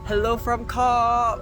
Hello from COP!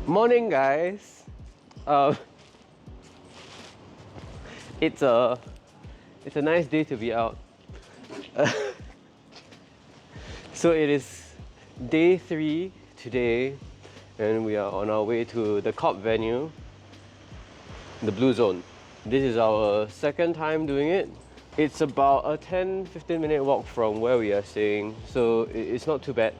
Morning, guys. It's a nice day to be out. So it is day 3 today, and we are on our way to the COP venue, the Blue Zone. This is our second time doing it. It's about a 10-15 minute walk from where we are staying, so it's not too bad.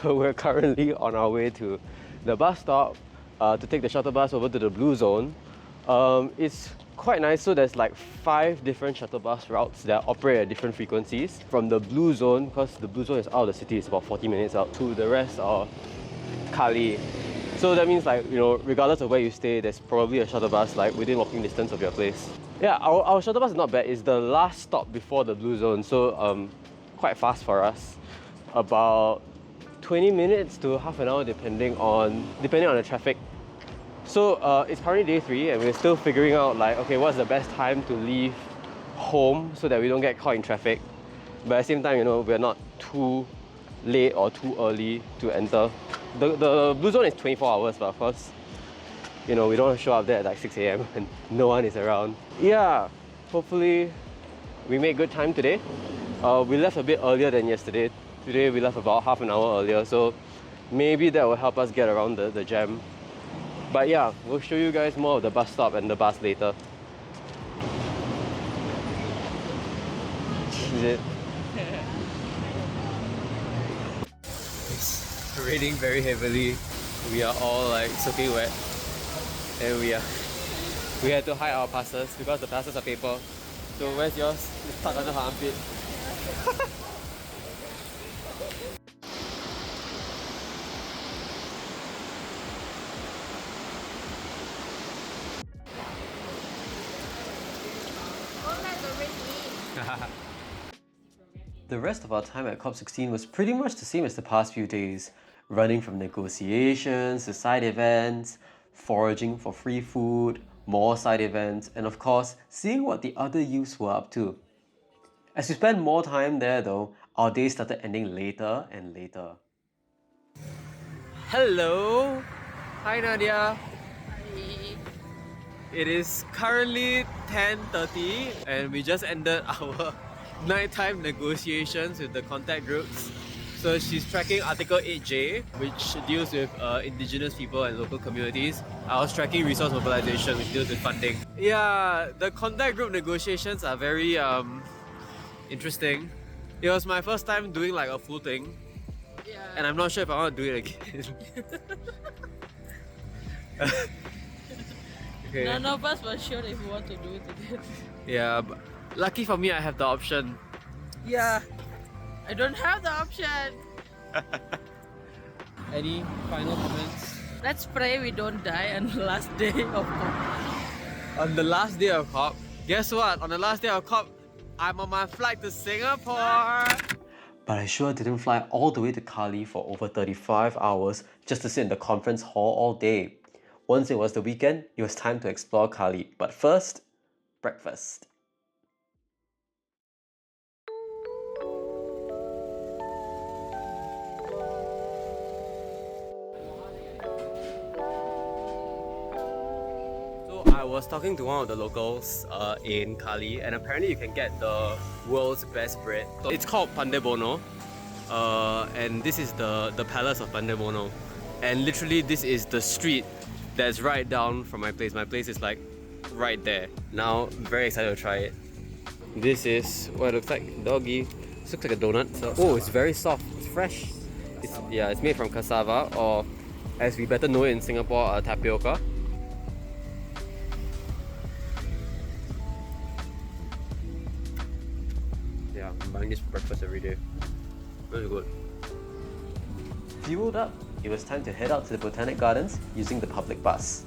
We're currently on our way to the bus stop to take the shuttle bus over to the Blue Zone. It's quite nice, so there's like 5 different shuttle bus routes that operate at different frequencies. From the Blue Zone, because the Blue Zone is out of the city, it's about 40 minutes out, to the rest are Cali. So that means, like, you know, regardless of where you stay, there's probably a shuttle bus like within walking distance of your place. Yeah, our shuttle bus is not bad. It's the last stop before the Blue Zone, so quite fast for us. About 20 minutes to half an hour depending on the traffic. So it's currently day 3 and we're still figuring out, like, okay, what's the best time to leave home so that we don't get caught in traffic. But at the same time, you know, we're not too late or too early to enter. The Blue Zone is 24 hours, but of course, you know, we don't want to show up there at like 6 AM and no one is around. Yeah, hopefully we make good time today. We left a bit earlier than yesterday. Today we left about half an hour earlier, so maybe that will help us get around the jam. But yeah, we'll show you guys more of the bus stop and the bus later. Is it? It's raining very heavily. We are all like soaking wet. And we had to hide our passes because the passes are paper. So where's yours? It's stuck under her armpit. The rest of our time at COP16 was pretty much the same as the past few days, running from negotiations to side events, foraging for free food, more side events, and of course, seeing what the other youths were up to. As we spent more time there though, our day started ending later and later. Hello! Hi Nadia! Hi. It is currently 10:30 and we just ended our nighttime negotiations with the contact groups. So she's tracking Article 8J, which deals with indigenous people and local communities. I was tracking resource mobilization, which deals with funding. Yeah, the contact group negotiations are very interesting. It was my first time doing like a full thing. Yeah. And I'm not sure if I want to do it again. Okay. None of us were sure if we want to do it again. Yeah, but lucky for me, I have the option. Yeah. I don't have the option. Any final comments? Let's pray we don't die on the last day of COP. On the last day of COP, guess what? On the last day of COP, I'm on my flight to Singapore. But I sure didn't fly all the way to Cali for over 35 hours just to sit in the conference hall all day. Once it was the weekend, it was time to explore Cali. But first, breakfast. So I was talking to one of the locals in Cali, and apparently you can get the world's best bread. So it's called Pandebono, and this is the palace of Pandebono. And literally this is the street that's right down from my place. My place is like right there. Now, I'm very excited to try it. This is what it looks like, doggy. This looks like a donut. So, oh, it's very soft, it's fresh. It's made from cassava, or as we better know it in Singapore, tapioca. Yeah, I'm buying this for breakfast every day. Very good. Fueled up, it was time to head out to the Botanic Gardens using the public bus.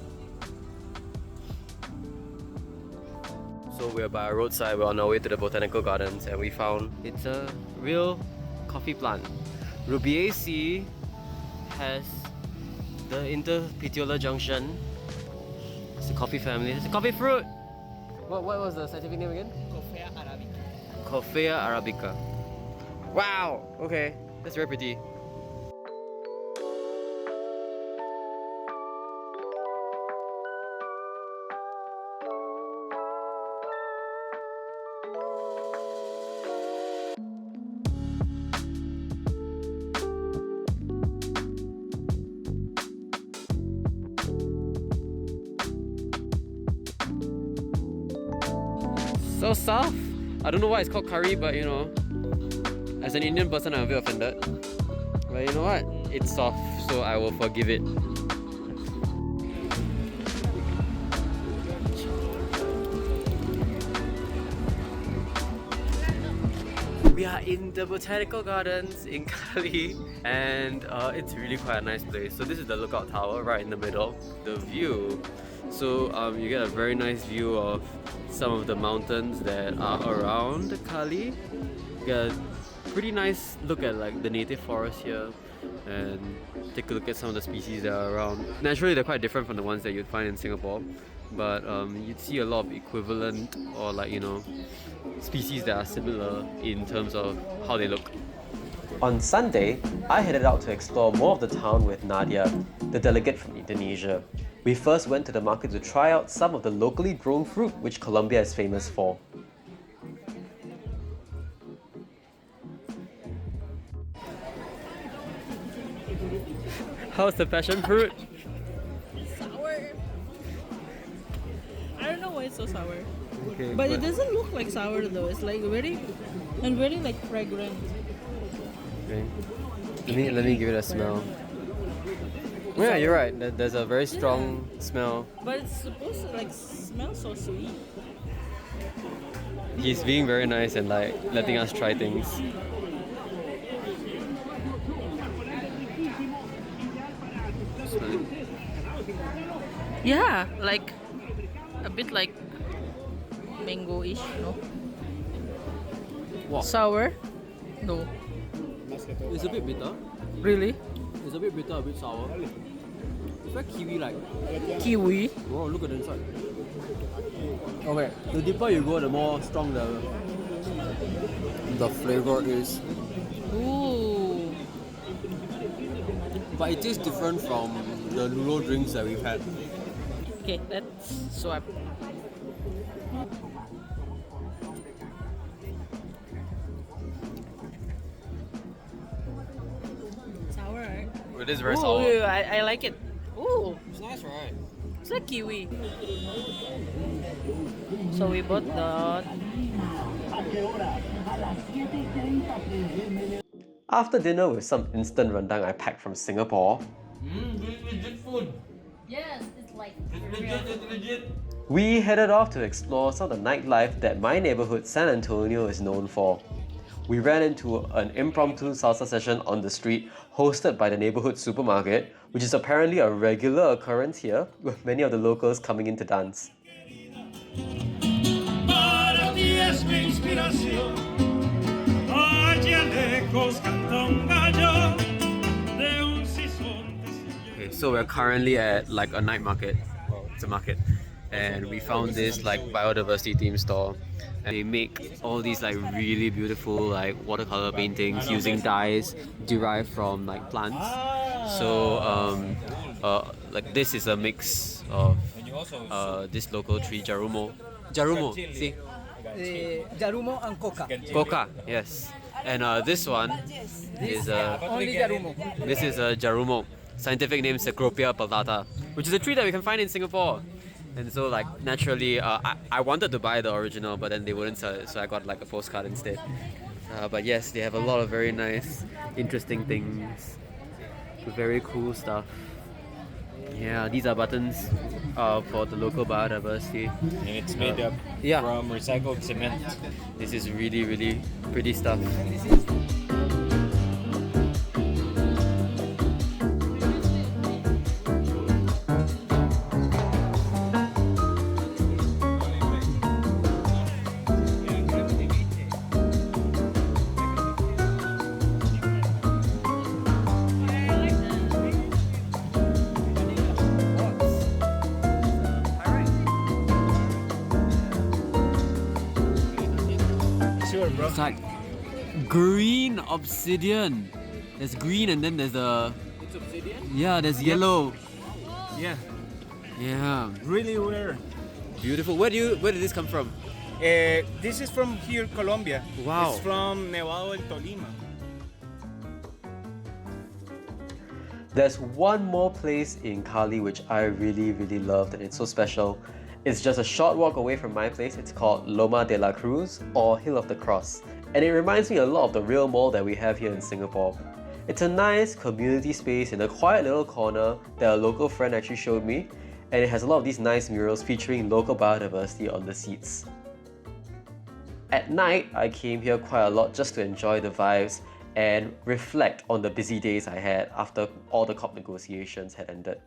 So we're by a roadside, we're on our way to the Botanical Gardens, and we found it's a real coffee plant. Rubiaceae has the Interpetiolar Junction. It's the coffee family. It's a coffee fruit. What was the scientific name again? Coffea arabica. Coffea arabica. Wow. Okay, that's very pretty. So soft. I don't know why it's called curry, but you know, as an Indian person, I'm a bit offended. But you know what? It's soft, so I will forgive it. We are in the botanical gardens in Cali, and it's really quite a nice place. So this is the lookout tower right in the middle. The view. So you get a very nice view of some of the mountains that are around Cali. You get a pretty nice look at like the native forest here, and take a look at some of the species that are around. Naturally, they're quite different from the ones that you'd find in Singapore, but you'd see a lot of equivalent or like, you know, species that are similar in terms of how they look. On Sunday, I headed out to explore more of the town with Nadia, the delegate from Indonesia. We first went to the market to try out some of the locally grown fruit which Colombia is famous for. How's the passion fruit? Sour. I don't know why it's so sour. Okay, But it doesn't look like sour though. It's like very like fragrant. okay. Let me give it a smell. Yeah, you're right. There's a very strong smell. But it's supposed to like smell so sweet. He's being very nice and like letting us try things. Yeah, like a bit like mango-ish, no? Wow. Sour? No. It's a bit bitter. Really? It's a bit bitter, a bit sour. It's very kiwi-like. Kiwi? Wow, look at the inside. Okay, the deeper you go, the more strong the flavor is. Ooh. But it tastes different from the noodle drinks that we've had. Okay, let's swap. Sour, right? It is very Ooh, sour. I like it. Ooh, It's nice, right? it's like kiwi. So we bought the... After dinner with some instant rendang I packed from Singapore, Legit food. Yes, it's like Legit. we headed off to explore some of the nightlife that my neighborhood San Antonio is known for. We ran into an impromptu salsa session on the street hosted by the neighborhood supermarket, which is apparently a regular occurrence here, with many of the locals coming in to dance. Para ti es mi inspiración. Allá lejos canta un gallo de un sisonte. Okay, so we're currently at like a night market. Well, it's a market. And we found this like biodiversity themed store. And they make all these like really beautiful like watercolor paintings using dyes derived from like plants. So like this is a mix of this local tree, Jarumo. Jarumo, see? Jarumo and coca. Coca, yes. And this one is Only Jarumo. this is a Jarumo. Scientific name Cecropia peltata, which is a tree that we can find in Singapore. And so like naturally, I wanted to buy the original, but then they wouldn't sell it, so I got like a postcard instead. But yes, they have a lot of very nice, interesting things, very cool stuff. Yeah, these are buttons for the local biodiversity. And it's made up Yeah. from recycled cement. This is really, really pretty stuff. It's like green obsidian. There's green and then there's the... It's obsidian? Yeah, there's yellow. Yeah. Yeah. Really rare. Beautiful. Where did this come from? This is from here, Colombia. Wow. It's from Nevado del Tolima. There's one more place in Cali which I really loved, and it's so special. It's just a short walk away from my place. It's called Loma de la Cruz, or Hill of the Cross. And it reminds me a lot of the real mall that we have here in Singapore. It's a nice community space in a quiet little corner that a local friend actually showed me, and it has a lot of these nice murals featuring local biodiversity on the seats. At night, I came here quite a lot just to enjoy the vibes and reflect on the busy days I had after all the COP negotiations had ended.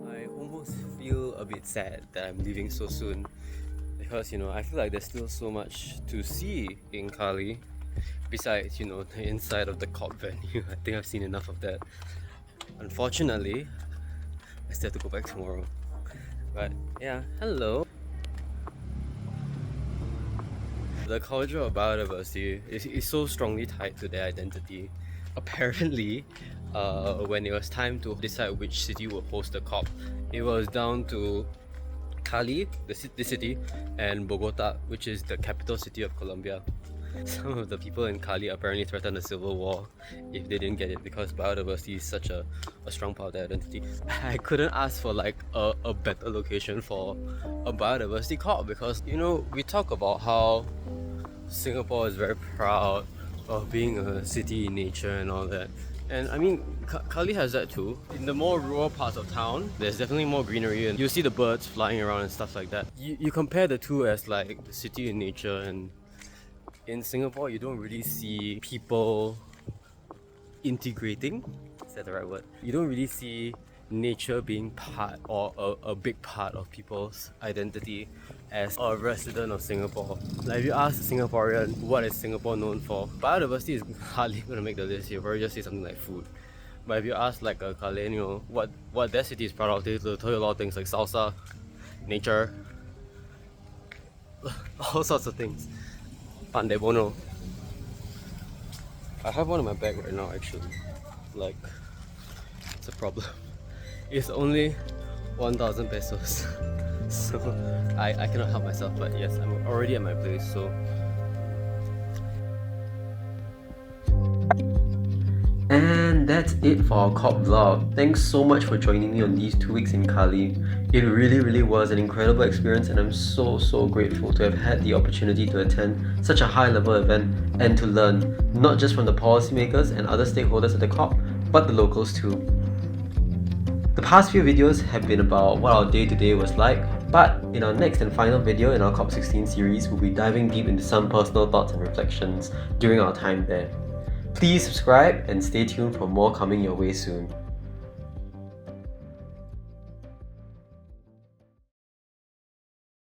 I almost feel a bit sad that I'm leaving so soon because, I feel like there's still so much to see in Cali besides, the inside of the COP venue. I think I've seen enough of that. Unfortunately, I still have to go back tomorrow. But yeah, hello. The culture of biodiversity is so strongly tied to their identity. Apparently, when it was time to decide which city would host the COP, it was down to Cali, the city, and Bogota, which is the capital city of Colombia. Some of the people in Cali apparently threatened a civil war if they didn't get it because biodiversity is such a strong part of their identity. I couldn't ask for like a better location for a biodiversity COP because, we talk about how Singapore is very proud of being a city in nature and all that. And I mean, Cali has that too. In the more rural parts of town, there's definitely more greenery and you see the birds flying around and stuff like that. You compare the two as like the city in nature, and in Singapore you don't really see people integrating. Is that the right word? You don't really see nature being part or a big part of people's identity as a resident of Singapore. Like if you ask a Singaporean what is Singapore known for, biodiversity is hardly going to make the list. You'll probably just say something like food. But if you ask like a Caleno what their city is proud of, they'll tell you a lot of things like salsa, nature, all sorts of things. Pandai bono. I have one in my bag right now actually. Like, it's a problem. It's only 1,000 pesos. So I cannot help myself, but yes, I'm already at my place, so. And that's it for our COP vlog. Thanks so much for joining me on these 2 weeks in Cali. It really was an incredible experience, and I'm so grateful to have had the opportunity to attend such a high level event and to learn, not just from the policymakers and other stakeholders at the COP, but the locals too. The past few videos have been about what our day-to-day was like, but in our next and final video in our COP16 series, we'll be diving deep into some personal thoughts and reflections during our time there. Please subscribe and stay tuned for more coming your way soon.